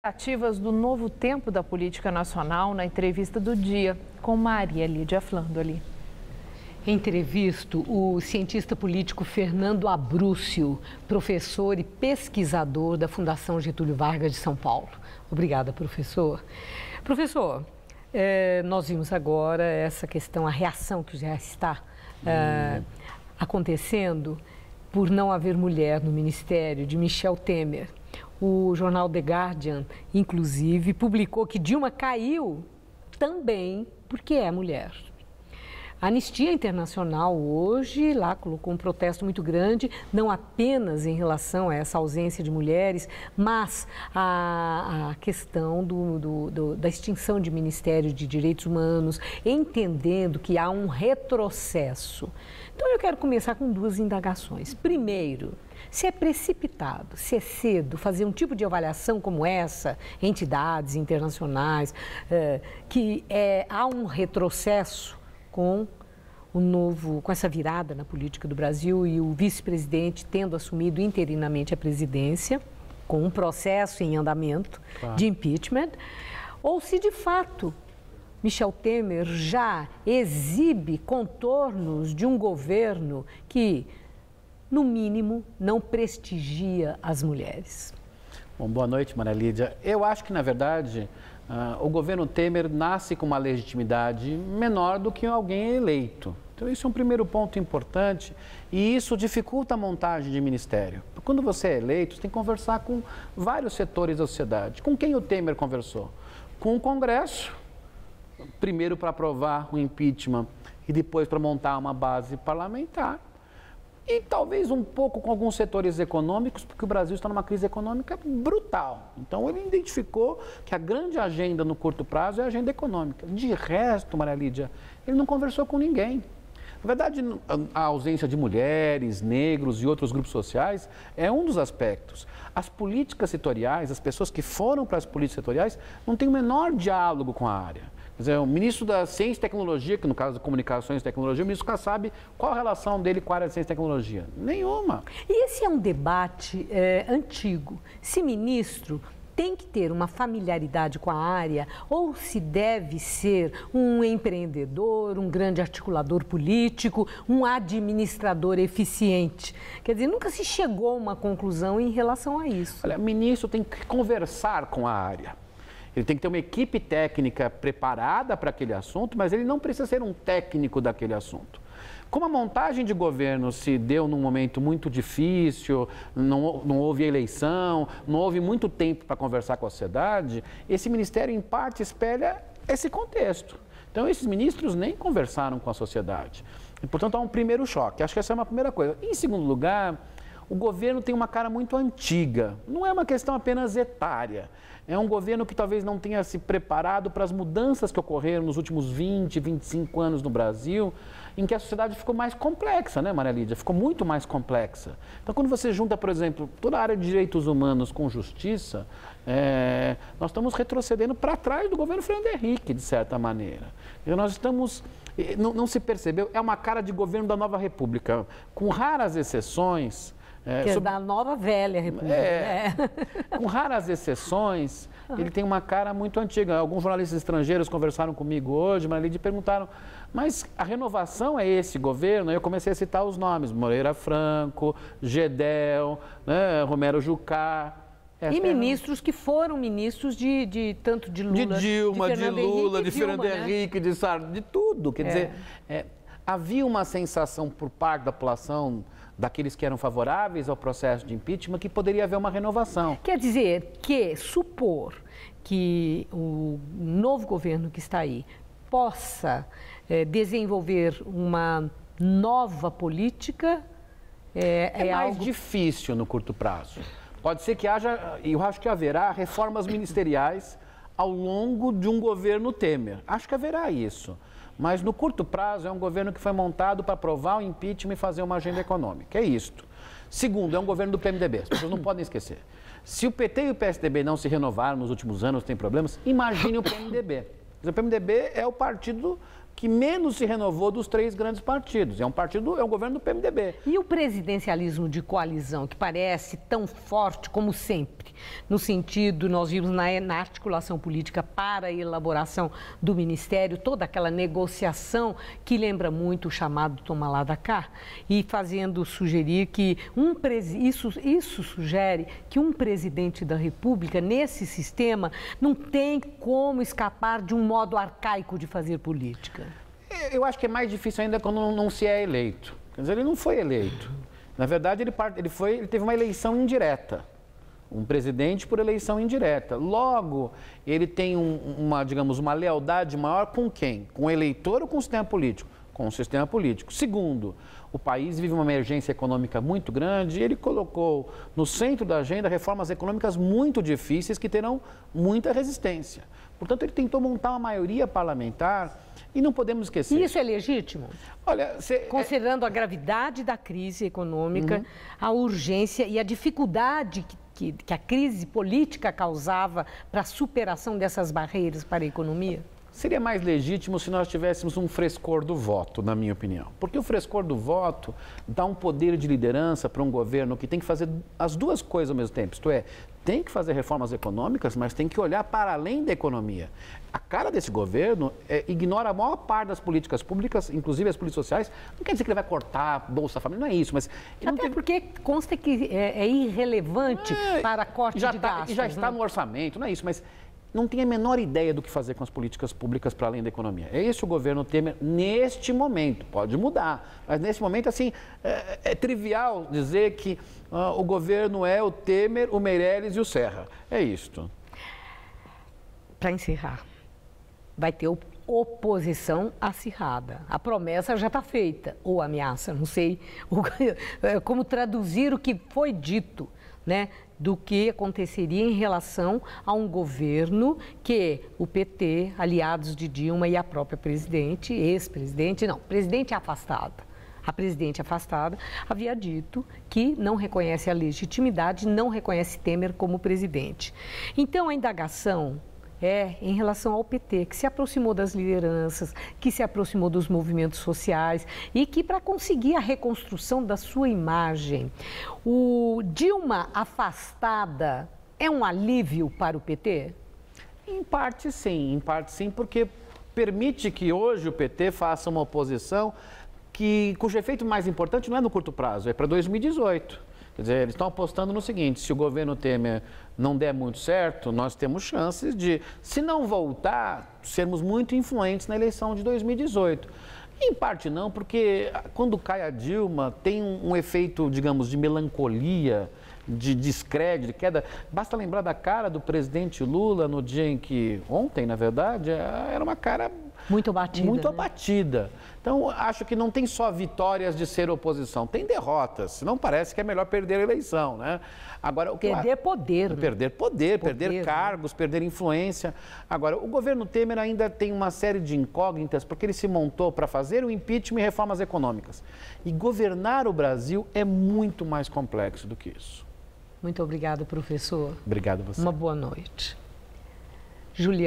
Ativas do novo tempo da política nacional na entrevista do dia com Maria Lídia Flandoli. Entrevisto o cientista político Fernando Abrúcio, professor e pesquisador da Fundação Getúlio Vargas de São Paulo. Obrigada, professor. Professor, nós vimos agora essa questão, a reação que já está acontecendo por não haver mulher no ministério de Michel Temer. O jornal The Guardian, inclusive, publicou que Dilma caiu também porque é mulher. A Anistia Internacional hoje lá colocou um protesto muito grande, não apenas em relação a essa ausência de mulheres, mas a questão da extinção de Ministério de Direitos Humanos, entendendo que há um retrocesso. Então eu quero começar com duas indagações. Primeiro, se é precipitado, se é cedo fazer um tipo de avaliação como essa, entidades internacionais, que há um retrocesso com essa virada na política do Brasil e o vice-presidente tendo assumido interinamente a presidência, com um processo em andamento de impeachment, ou se de fato Michel Temer já exibe contornos de um governo que, no mínimo, não prestigia as mulheres. Bom, boa noite, Maria Lídia. Eu acho que, na verdade, o governo Temer nasce com uma legitimidade menor do que alguém eleito. Então, isso é um primeiro ponto importante e isso dificulta a montagem de ministério. Quando você é eleito, você tem que conversar com vários setores da sociedade. Com quem o Temer conversou? Com o Congresso, primeiro para aprovar o impeachment e depois para montar uma base parlamentar. E talvez um pouco com alguns setores econômicos, porque o Brasil está numa crise econômica brutal. Então, ele identificou que a grande agenda no curto prazo é a agenda econômica. De resto, Maria Lídia, ele não conversou com ninguém. Na verdade, a ausência de mulheres, negros e outros grupos sociais é um dos aspectos. As políticas setoriais, as pessoas que foram para as políticas setoriais, não têm o menor diálogo com a área. Quer dizer, o ministro da Ciência e Tecnologia, que no caso de Comunicações e Tecnologia, o ministro Kassab, qual a relação dele com a área de Ciência e Tecnologia? Nenhuma. E esse é um debate antigo. Se ministro tem que ter uma familiaridade com a área ou se deve ser um empreendedor, um grande articulador político, um administrador eficiente. Quer dizer, nunca se chegou a uma conclusão em relação a isso. Olha, o ministro tem que conversar com a área. Ele tem que ter uma equipe técnica preparada para aquele assunto, mas ele não precisa ser um técnico daquele assunto. Como a montagem de governo se deu num momento muito difícil, não houve eleição, não houve muito tempo para conversar com a sociedade, esse ministério, em parte, espelha esse contexto. Então, esses ministros nem conversaram com a sociedade. E, portanto, há um primeiro choque. Acho que essa é uma primeira coisa. Em segundo lugar, o governo tem uma cara muito antiga. Não é uma questão apenas etária. É um governo que talvez não tenha se preparado para as mudanças que ocorreram nos últimos 20, 25 anos no Brasil, em que a sociedade ficou mais complexa, né, Maria Lídia? Ficou muito mais complexa. Então, quando você junta, por exemplo, toda a área de direitos humanos com justiça, nós estamos retrocedendo para trás do governo Fernando Henrique, de certa maneira. E nós estamos... Não se percebeu, é uma cara de governo da nova república, com raras exceções... da nova velha república. Com raras exceções, ele tem uma cara muito antiga. Alguns jornalistas estrangeiros conversaram comigo hoje, Maria Lídia, e perguntaram, mas a renovação é esse governo? Eu comecei a citar os nomes, Moreira Franco, Gedel, né, Romero Jucá. E ministros que foram ministros tanto de Lula, de Dilma, de Lula, de Fernando Dilma, Henrique, de Sarney, de tudo. Quer dizer, havia uma sensação por parte da população, daqueles que eram favoráveis ao processo de impeachment, que poderia haver uma renovação. Quer dizer que supor que o novo governo que está aí possa desenvolver uma nova política é mais difícil no curto prazo. Pode ser que haja, e eu acho que haverá, reformas ministeriais ao longo de um governo Temer. Acho que haverá isso. Mas no curto prazo é um governo que foi montado para aprovar o impeachment e fazer uma agenda econômica. É isto. Segundo, é um governo do PMDB. As pessoas não podem esquecer. Se o PT e o PSDB não se renovaram nos últimos anos, tem problemas, imagine o PMDB. O PMDB é o partido que menos se renovou dos 3 grandes partidos. É um governo do PMDB. E o presidencialismo de coalizão, que parece tão forte como sempre, no sentido, nós vimos na articulação política para a elaboração do ministério, toda aquela negociação que lembra muito o chamado toma lá da cá, e fazendo sugerir que isso sugere que um presidente da República, nesse sistema, não tem como escapar de um modo arcaico de fazer política. Eu acho que é mais difícil ainda quando não se é eleito. Quer dizer, ele não foi eleito. Na verdade, ele teve uma eleição indireta. Um presidente por eleição indireta. Logo, ele tem uma lealdade maior com quem? Com o eleitor ou com o sistema político? Com o sistema político. Segundo, o país vive uma emergência econômica muito grande e ele colocou no centro da agenda reformas econômicas muito difíceis que terão muita resistência. Portanto, ele tentou montar uma maioria parlamentar e não podemos esquecer. E isso é legítimo? Olha, considerando a gravidade da crise econômica, a urgência e a dificuldade que a crise política causava para a superação dessas barreiras para a economia? Seria mais legítimo se nós tivéssemos um frescor do voto, na minha opinião. Porque o frescor do voto dá um poder de liderança para um governo que tem que fazer as duas coisas ao mesmo tempo. Isto é, tem que fazer reformas econômicas, mas tem que olhar para além da economia. A cara desse governo ignora a maior parte das políticas públicas, inclusive as políticas sociais. Não quer dizer que ele vai cortar a Bolsa Família, não é isso, mas... Até porque consta que é irrelevante para corte de gastos. E já está no orçamento, não é isso, mas... não tem a menor ideia do que fazer com as políticas públicas para além da economia. É esse o governo Temer neste momento. Pode mudar, mas nesse momento, assim, é trivial dizer que o governo é o Temer, o Meirelles e o Serra. É isto. Para encerrar, vai ter oposição acirrada. A promessa já está feita, ou ameaça, não sei como traduzir o que foi dito, né, do que aconteceria em relação a um governo que o PT, aliados de Dilma e a própria presidente, presidente afastada. A presidente afastada havia dito que não reconhece a legitimidade, não reconhece Temer como presidente. Então, a indagação é em relação ao PT, que se aproximou das lideranças, que se aproximou dos movimentos sociais e que, para conseguir a reconstrução da sua imagem, o Dilma afastada é um alívio para o PT? Em parte sim, porque permite que hoje o PT faça uma oposição cujo efeito mais importante não é no curto prazo, é para 2018. Quer dizer, eles estão apostando no seguinte: se o governo Temer não der muito certo, nós temos chances de, se não voltar, sermos muito influentes na eleição de 2018. Em parte não, porque quando cai a Dilma, tem um efeito, digamos, de melancolia, de descrédito, de queda. Basta lembrar da cara do presidente Lula no dia em que, ontem, na verdade, era uma cara muito abatida. Muito abatida. Então, acho que não tem só vitórias de ser oposição, tem derrotas. Senão parece que é melhor perder a eleição, né? Agora, perder poder. Né? Perder poder, perder cargos, perder influência. Agora, o governo Temer ainda tem uma série de incógnitas, porque ele se montou para fazer o impeachment e reformas econômicas. E governar o Brasil é muito mais complexo do que isso. Muito obrigada, professor. Obrigado a você. Uma boa noite. Juliana.